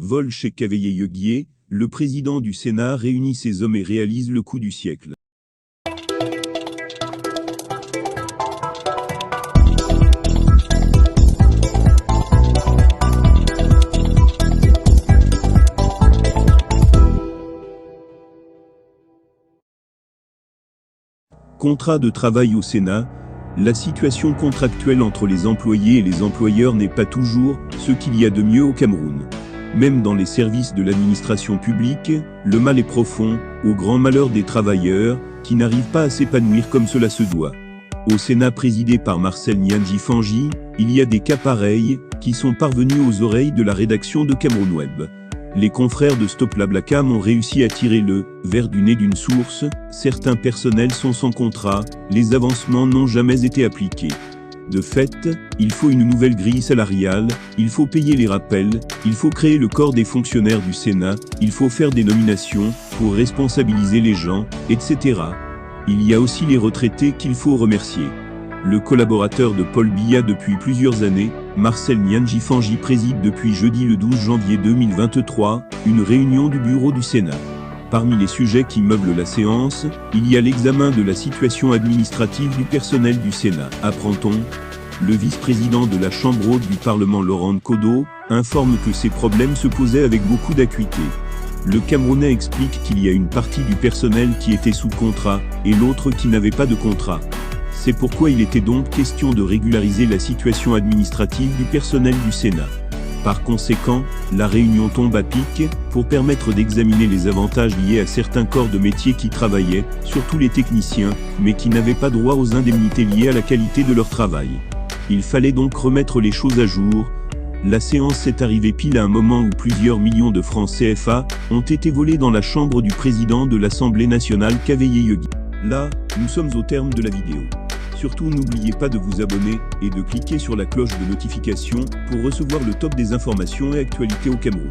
Vol chez Cavaillé-Yeguier, le président du Sénat réunit ses hommes et réalise le coup du siècle. Contrat de travail au Sénat. La situation contractuelle entre les employés et les employeurs n'est pas toujours ce qu'il y a de mieux au Cameroun. Même dans les services de l'administration publique, le mal est profond, au grand malheur des travailleurs, qui n'arrivent pas à s'épanouir comme cela se doit. Au Sénat présidé par Marcel Niandji Fangi, il y a des cas pareils, qui sont parvenus aux oreilles de la rédaction de Cameroun Web. Les confrères de Stop la Blacam ont réussi à tirer le verre du nez d'une source, certains personnels sont sans contrat, les avancements n'ont jamais été appliqués. De fait, il faut une nouvelle grille salariale, il faut payer les rappels, il faut créer le corps des fonctionnaires du Sénat, il faut faire des nominations, pour responsabiliser les gens, etc. Il y a aussi les retraités qu'il faut remercier. Le collaborateur de Paul Biya depuis plusieurs années, Marcel Niandji Fangi préside depuis jeudi le 12 janvier 2023, une réunion du bureau du Sénat. Parmi les sujets qui meublent la séance, il y a l'examen de la situation administrative du personnel du Sénat. Apprend-on ? Le vice-président de la Chambre haute du Parlement Laurent Nkodo informe que ces problèmes se posaient avec beaucoup d'acuité. Le Camerounais explique qu'il y a une partie du personnel qui était sous contrat et l'autre qui n'avait pas de contrat. C'est pourquoi il était donc question de régulariser la situation administrative du personnel du Sénat. Par conséquent, la réunion tombe à pic, pour permettre d'examiner les avantages liés à certains corps de métier qui travaillaient, surtout les techniciens, mais qui n'avaient pas droit aux indemnités liées à la qualité de leur travail. Il fallait donc remettre les choses à jour. La séance est arrivée pile à un moment où plusieurs millions de francs CFA ont été volés dans la chambre du président de l'Assemblée nationale Cavaillé-Yeguier. Là, nous sommes au terme de la vidéo. Surtout n'oubliez pas de vous abonner et de cliquer sur la cloche de notification pour recevoir le top des informations et actualités au Cameroun.